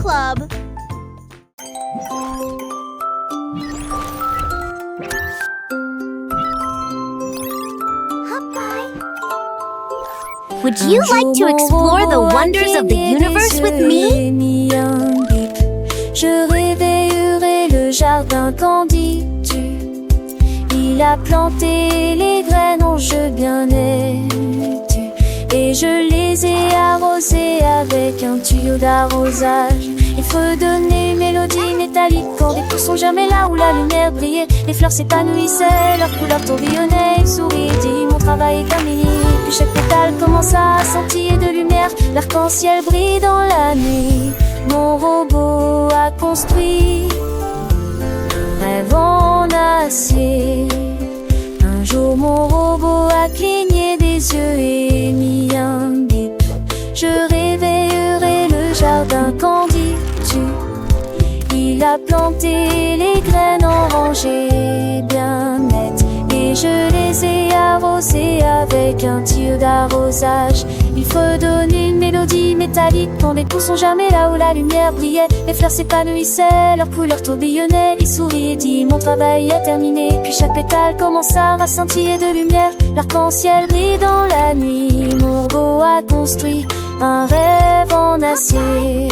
Club. Would you like to explore the wonders of the universe with me? Je réveillerai le jardin quand dis-tu? Il a planté les graines en jeu bien étu, et je les ai arrosées avec un tuyau d'arrosage. Il fredonnait une mélodie métallique quand les poules sont jamais là où la lumière brillait. Les fleurs s'épanouissaient, leurs couleurs tourbillonnaient. Il sourit, dit mon travail est terminé. Puis chaque pétale commença à scintiller de lumière. L'arc-en-ciel brille dans la nuit. Mon robot a construit un rêve en acier. Un jour mon robot a cligné des yeux et mis un bip. Je réveillerai le jardin quand dis-tu? Il a planté les graines en rangées bien nettes, et je les ai arrosées avec un tuyau d'arrosage. Il fredonne une mélodie métallique quand les poules sont jamais là où la lumière brillait. Les fleurs s'épanouissaient, leurs couleurs tourbillonnaient. Il sourit et dit mon travail est terminé. Puis chaque pétale commença à scintiller de lumière. L'arc-en-ciel brille dans la nuit. Mon robot a construit un rêve en acier.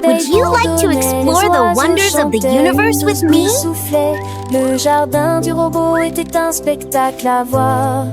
Would you like to explore the wonders of the universe with me? Le jardin du robot était un spectacle à voir.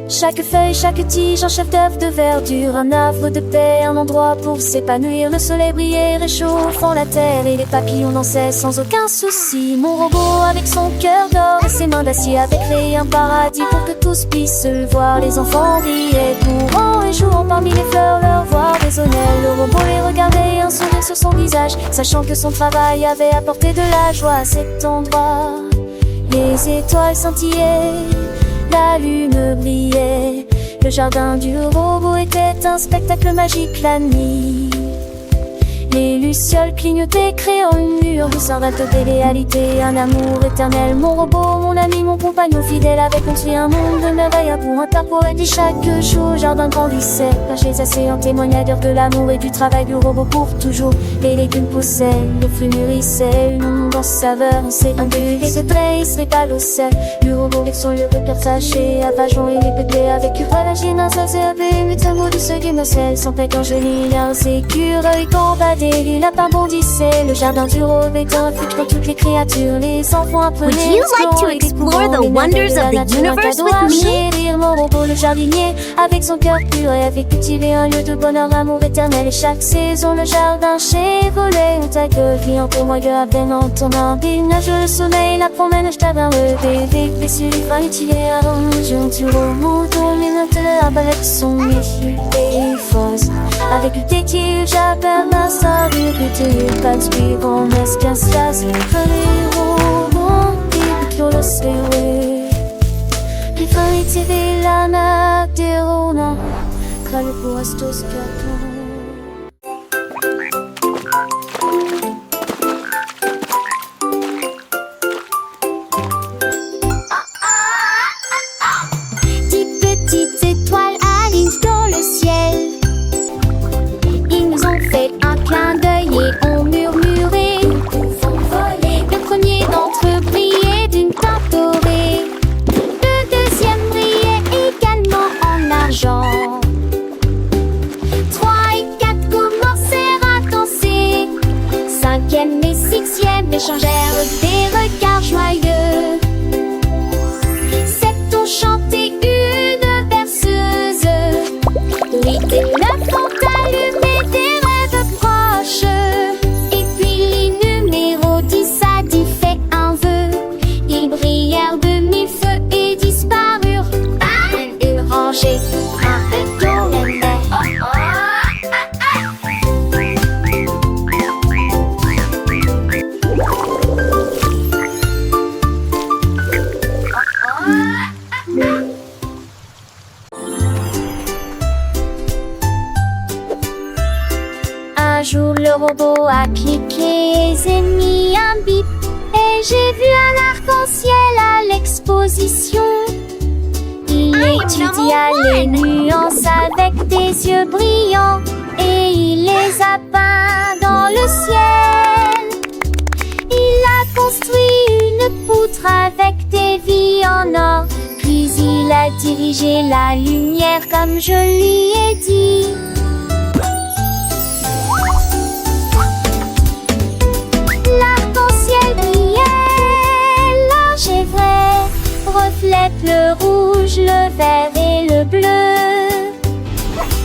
Chaque feuille, chaque tige, un chef-d'œuvre de verdure, un havre de paix, un endroit pour s'épanouir. Le soleil brillait, réchauffant la terre, et les papillons dansaient sans aucun souci. Mon robot avec son cœur d'or et ses mains d'acier avait créé un paradis pour que tous puissent le voir. Les enfants riaient, courant et jouant parmi les fleurs, leur voix résonnait. Le robot les regardait, un sourire sur son visage, sachant que son travail avait apporté de la joie à cet endroit. Les étoiles scintillaient, la lune brillait. Le jardin du robot était un spectacle magique la nuit. Les lucioles clignotaient, créant une lueur de savante télé-réalité, un amour éternel. Mon robot, mon ami, mon compagnon fidèle avait construit un monde de merveilles pour un tas poète. Et chaque jour, le jardin grandissait, cachés assez en témoignage de l'amour et du travail du robot pour toujours. Les légumes poussaient, les fruits mûrissaient, une abondance saveur, on s'est imbu et se trahissait pas l'eau sel. Le robot avec son lieu de persaché, à Bajon et les bébés avec Uvalagine, un seul CAP, mais un mot du seuil du Marcel, sans pète angéline, un écureuil combattait. Les lapins bondissaient, le jardin du robot est un futur pour toutes les créatures. Les enfants apprenaient. Would you like to explore the wonders of the universe with me? Mon robot, le jardinier, avec son cœur pur, et avait cultivé un lieu de bonheur, amour éternel. Et chaque saison, le jardin Chevrolet, où ta gueule vient pour moi, à peine en tournant. Nage le soleil, la promène, je t'avais un bébé, blessé, les fins utilisés à l'enjeu. Tu remontes, les notes de la balette sont méfiées et fausses. Avec le téquil, j'appelle ma star. Repeated pas suivant l'escastas. Les robots, ils le serré. Les fins utilisés, la nappe des ronins. Crâle pour astos carton. Échangèrent des regards joyeux. Sept ont chanté une berceuse. 8 et 9 ont allumé des rêves proches. Et puis les numéros 10 à 10 fait un vœu. Ils brillèrent de mille feux et disparurent. Une rangée, un tournement. Un jour le robot a cliqué et mis un bip. Et j'ai vu un arc-en-ciel à l'exposition. Il étudia les nuances danse avec des yeux brillants et il les a peints dans le ciel. Il a construit une poutre avec des vies en or, puis il a dirigé la lumière comme je lui ai dit. L'arc-en-ciel brillait, large et vrai, reflète le rouge, le vert et le bleu.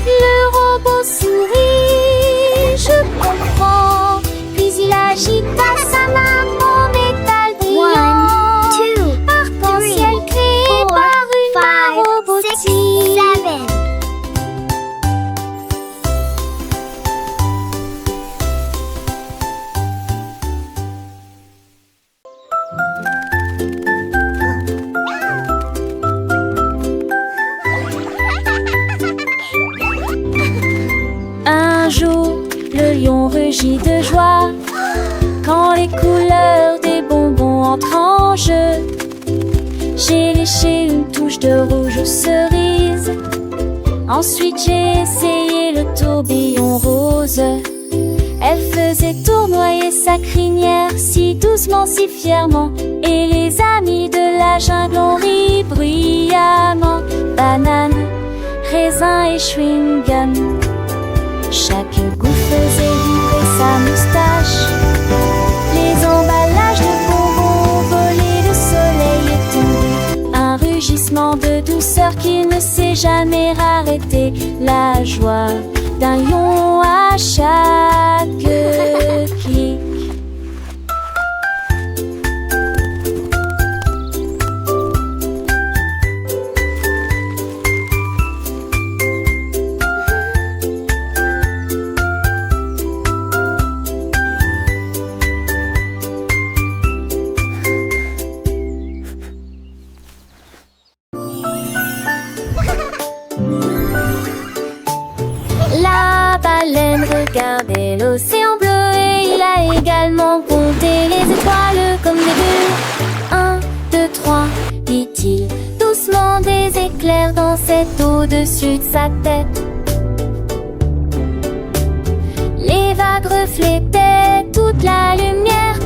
Le robot sourit, je comprends, puis il agita sa main en métal brillant. 1, 2, Arc-en-ciel créé 4, par une main 5, 6, robotique. 7. Un jour, le lion rugit de joie quand les couleurs des bonbons entrent en jeu. J'ai léché une touche de rouge aux cerises. Ensuite, j'ai essayé le tourbillon rose. Elle faisait tournoyer sa crinière si doucement, si fièrement. Et les amis de la jungle ont ri bruyamment. Banane, raisin et chewing-gum. Chaque goût faisait vibrer sa moustache. Les emballages de bonbons volaient, le soleil est tombé. Un rugissement de douceur qui ne s'est jamais arrêté. La joie d'un lion à chaque clic. La baleine regardait l'océan bleu et il a également compté les étoiles comme des bulles. 1, 2, 3, dit-il, doucement des éclairs dansaient au-dessus de sa tête. Les vagues reflétaient toute la lumière,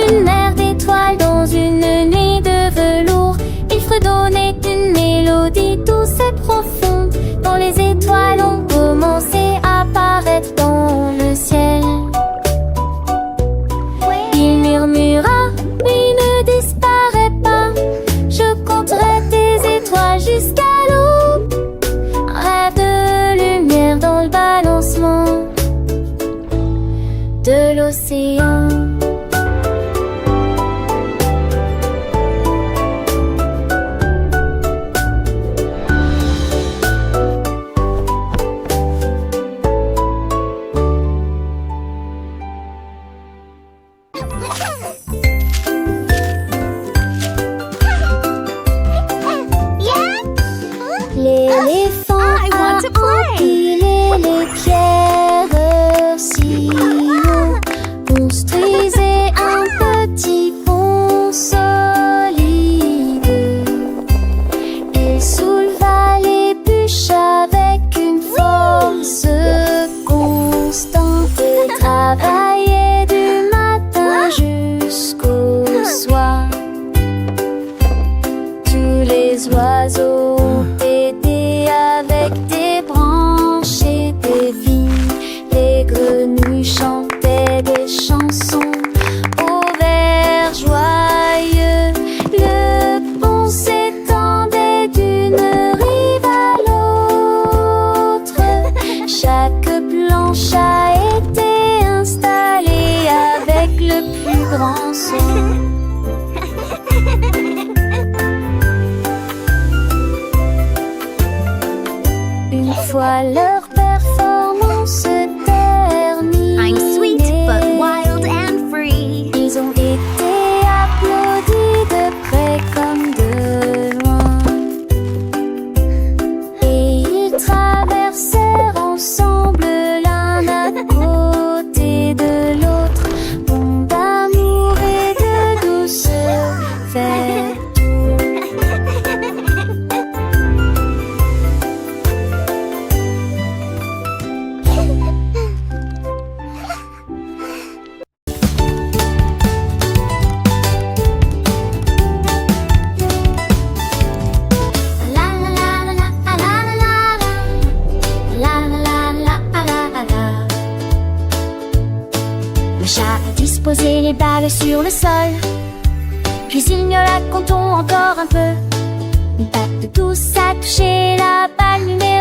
une mer d'étoiles dans une nuit de velours. Il fredonnait une mélodie douce et profonde, dont les étoiles ont commencé à apparaître dans le ciel. Il murmura, mais ne disparais pas. Je compterai tes étoiles jusqu'à l'aube. Rêve de lumière dans le balancement de l'océan. L'éléphant a empilé les pierres si l'on construisait un petit pont solide. Il souleva les bûches avec une force constante et travaillait du matin jusqu'au soir. Tous les oiseaux avec des branches et des vignes, les grenouilles chantaient des chansons au vert joyeux. Le pont s'étendait d'une rive à l'autre. Chaque planche a été installée avec le plus grand soin. Une fois leur performance terminée, I'm sweet but wild and free. ils ont été applaudis de près comme de loin. Et ils traversèrent ensemble l'un à côté de l'autre, bons d'amour et de douceur vers tout. poser les balles sur le sol. Puis il miaula, comptons encore un peu. Une patte, tous à toucher la balle numéro